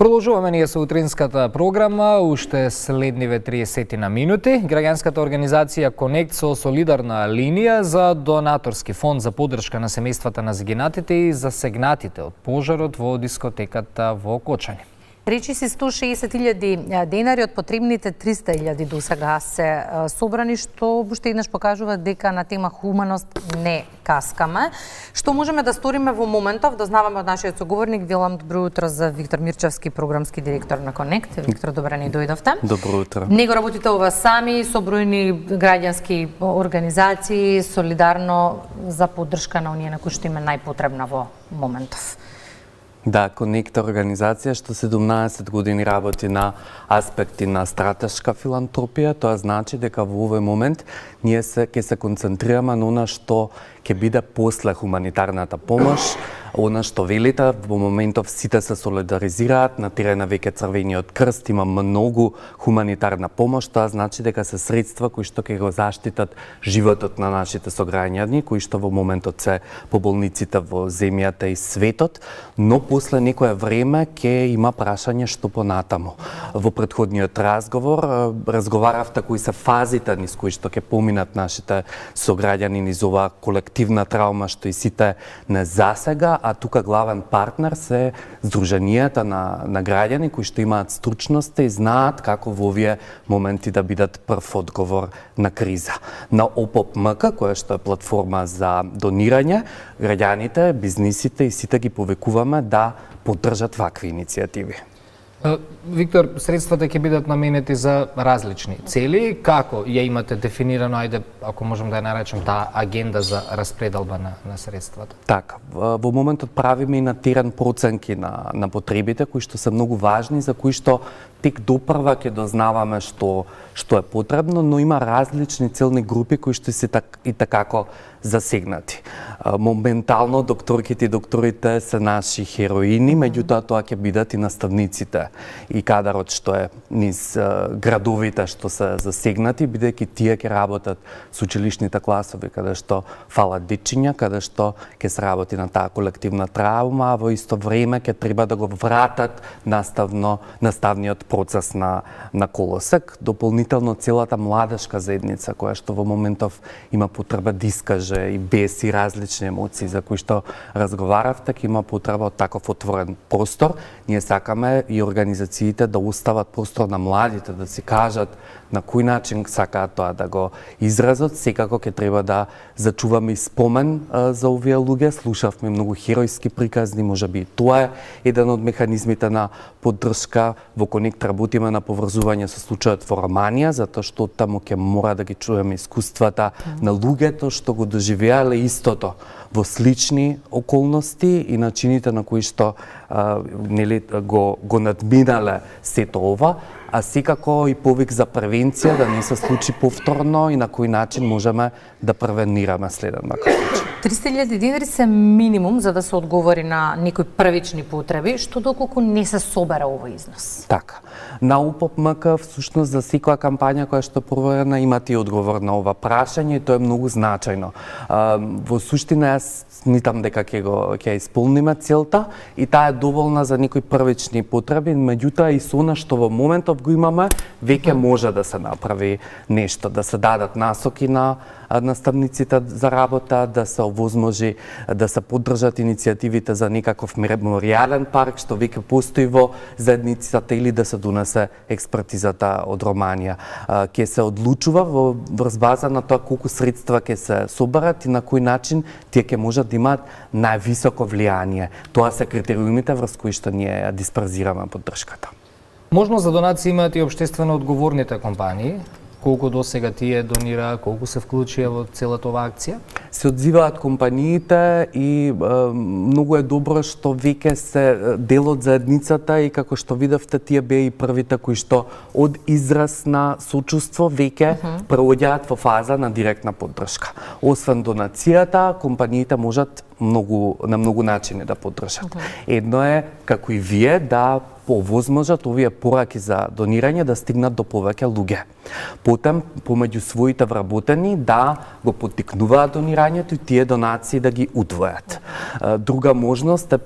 Продолжуваме ние со утринската програма, уште следниве 30 на минути. Граѓанската организација Конект со солидарна линија за донаторски фонд за поддршка на семејствата на загинатите и засегнатите од пожарот во дискотеката во Кочани. Речиси 160.000 денари од потребните 300.000 до сега се собрани, што уште еднаш покажува дека на тема хуманост не каскаме. Што можеме да сториме во моментов, дознаваме од нашиот соговорник. Велам добро утро за Виктор Мирчевски, програмски директор на Конект. Виктор, добре ни дојдовте. Добро утро. Него работите ова сами со бројни граѓански организации, солидарно за поддршка на оние на кои што им е најпотребна во моментов. Да, Конект организација што 17 години работи на аспекти на стратешка филантропија. Тоа значи дека во овој момент ние ќе се концентрираме на она што ќе биде после хуманитарната помош, она што велите, во моментов сите се солидаризираат, на терена веќе Црвениот крст има многу хуманитарна помош, тоа значи дека се средства кои што ќе го заштитат животот на нашите сограѓани, кои што во моментот се по болниците во земјата и светот, но после некое време ќе има прашање што понатаму. Во претходниот разговор разговаравте кои се фазите низ кои што ќе поминат нашите сограѓани низ оваа колективна траума што и сите не засега, а тука главен партнер се здруженијата на граѓани кои што имаат стручноста и знаат како во овие моменти да бидат прв одговор на криза. На ОПОПМК, која што е платформа за донирање, граѓаните, бизнисите и сите ги повекуваме да поддржат вакви иницијативи. Виктор, средствата ќе бидат наменети за различни цели. Како ја имате дефинирано, ајде, ако можам да ја наречем, таа агенда за распределба на средствата? Така, во моментот правиме и на терен проценки на потребите, кои што се многу важни, за кои што тек допрва ќе дознаваме што е потребно, но има различни целни групи кои што се и такако засегнати. Моментално докторките и докторите се наши хероини, меѓутоа тоа ќе бидат и наставниците и кадарот што е низ градовите што се засегнати, бидејќи тие ќе работат со училишните класови каде што фалат дечиња, каде што ќе се работи на таа колективна траума, а во исто време ќе треба да го вратат наставниот процес на колосек. Дополнително целата младешка заедница која што во моментов има потреба да искаже и беси различни емоции за кои што разговаравте, ќе има потреба од таков отворен простор. Ние сакаме и организациите да остават простор на младите, да си кажат на кој начин сакаат тоа да го изразат. Секако ќе треба да зачуваме и спомен за овие луѓе. Слушавме многу херојски приказни, можеби тоа е еден од механизмите на поддршка. Во Конект работиме на поврзување со случајот во Романија, затоа што таму ќе мора да ги чуеме искуствата на луѓето што го доживеале истото во слични околности и начините на кои што го надминале сето ова, а секако и повик за превенција да не се случи повторно и на кој начин можеме да превенираме следен ваков случај. 300.000 денари се минимум за да се одговори на некои првични потреби, што доколку не се собера овој износ. Така. На УПОПМК всушност за секоја кампања која што проверена имате и одговор на ова прашање и тоа е многу значајно. Во суштина јас смитам дека ќе исполниме целта и таа е доволна за некои првични потреби, меѓутоа и со она што во моментов го имаме, веќе може да се направи нешто, да се дадат насоки на наставниците за работа, да се овозможи да се поддржат иницијативите за некаков меморијален парк што веќе постои во заедницата или да се донесе експертизата од Романија. Ќе се одлучува врз база на тоа колку средства ќе се соберат и на кој начин тие ќе можат да имаат највисоко влијание. Тоа се критериумите врз кои што ние ја дисперзираме поддршката. Можност за донации имаат и општествено одговорните компании. Колку до сега тие донира, колку се вклучија во целата оваа акција? Се одзиваат компаниите и многу е добро што веќе се дел од заедницата и како што видовте тие беа и првите кои што од израз на сочувство веќе преоѓаат во фаза на директна поддршка. Освен донацијата, компаниите можат на многу начини да поддржат. Едно е како и вие да овозможат овие пораки за донирање да стигнат до повеќе луѓе. Потем, помеѓу своите вработени да го поттикнуваат донирањето и тие донации да ги удвојат. Друга можност е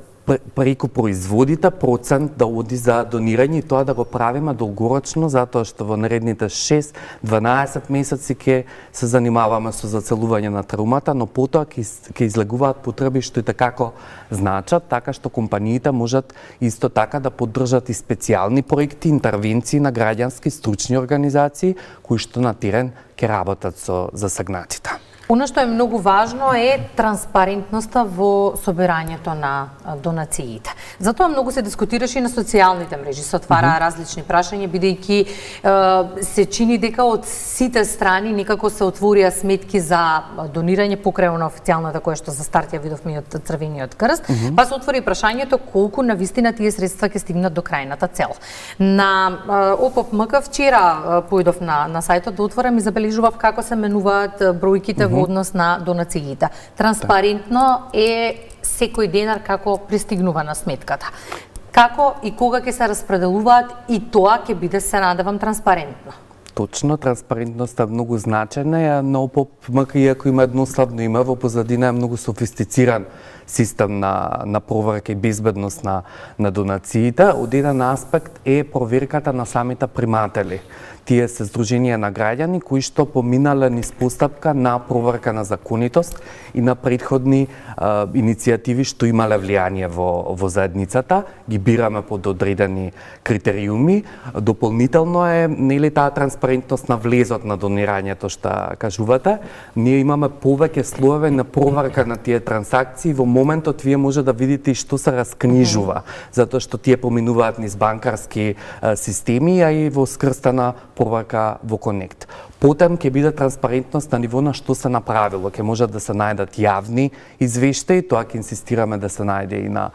преку производите процент да оди за донирање и тоа да го правиме долгорочно, затоа што во наредните 6-12 месеци ќе се занимаваме со зацелување на трумата, но потоа ќе излегуваат потреби што и како значат, така што компаниите можат исто така да поддржат и специјални проекти, интервенции на граѓански стручни организации кои што на терен ќе работат со засегнатите. Оно што е многу важно е транспарентноста во собирањето на донациите. Затоа многу се дискутираше и на социјалните мрежи, се отвара различни прашања, бидејќи се чини дека од сите страни некако се отворија сметки за донирање покрај на официјалната која што за старт ја видовме од Црвениот крст, па се отвори прашањето колку навистина тие средства ќе стигнат до крајната цел. На ОПМК вчера поидов на сајтот да отворам и забележував како се менуваат бројките во однос на донациите. Транспарентно е секој денар како пристигнува на сметката. Како и кога ќе се распределуваат и тоа ќе биде, се надевам, транспарентно. Точно, транспарентноста е многу значена, но ОПМК, иако има еднославно име, во позадина е многу софистициран систем на проверка и безбедност на донациите. Од еден аспект е проверката на самите приматели. Тие се здруженија на граѓани кои што поминале низ постапка на проверка на законитост и на претходни иницијативи што имале влијание во заедницата, ги бираме под одредени критериуми. Дополнително е нели таа транспарентност на влезот на донирањето што кажувате. Ние имаме повеќе слоеви на проверка на тие трансакции. Во моментот вие може да видите и што се раскнижува, затоа што тие поминуваат низ банкарски системи, а и во скрстана проверка во Конект. Потем ќе биде транспарентност на ниво на што се направило. Ќе можат да се најдат јавни извештаи, тоа ќе инсистираме да се најде и на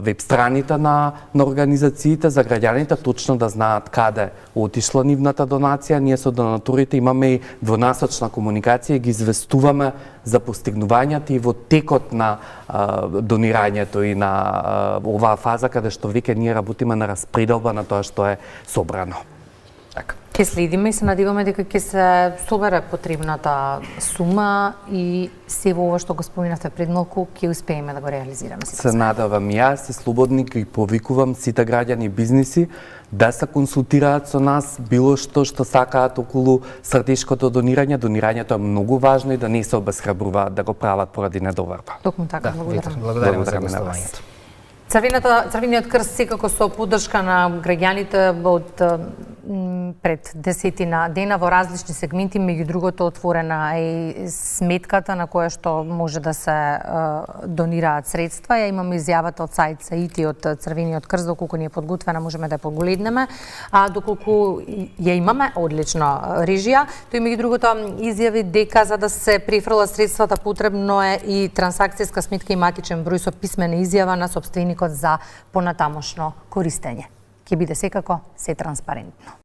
веб страните на организациите за граѓаните, точно да знаат каде отишла нивната донација. Ние со донаторите имаме и двонасочна комуникација и ги известуваме за постигнувањата и во текот на донирањето и на оваа фаза каде што веќе ние работиме на распределба на тоа што е собрано. Така. Ќе следиме и се надеваме дека ќе се собере потребната сума и се во ова што го споминавте пред малку ќе успееме да го реализираме. Се надевам јас и слободни ги повикувам сите граѓани и бизниси да се консултираат со нас било што сакаат околу стратешкото донирање. Донирањето е многу важно и да не се обесхрабруваат да го прават поради недоверба. Токму така, благодарам. Благодарам за гостувањето. Црвениот крст секако со поддршка на граѓаните од пред 10 дена во различни сегменти, меѓу другото отворена е сметката на која што може да се донираат средства. Ја имаме изјавата од сајт Саити од Црвениот крст, доколку ни е подготвена можеме да ја погледнеме, а доколку ја имаме одлична режија, тој меѓу другото изјави дека за да се префрлат средствата потребно е и трансакцијска сметка и матичен број со писмена изјава на сопственикот за понатамошно користење. Ќе биде секако се транспарентно.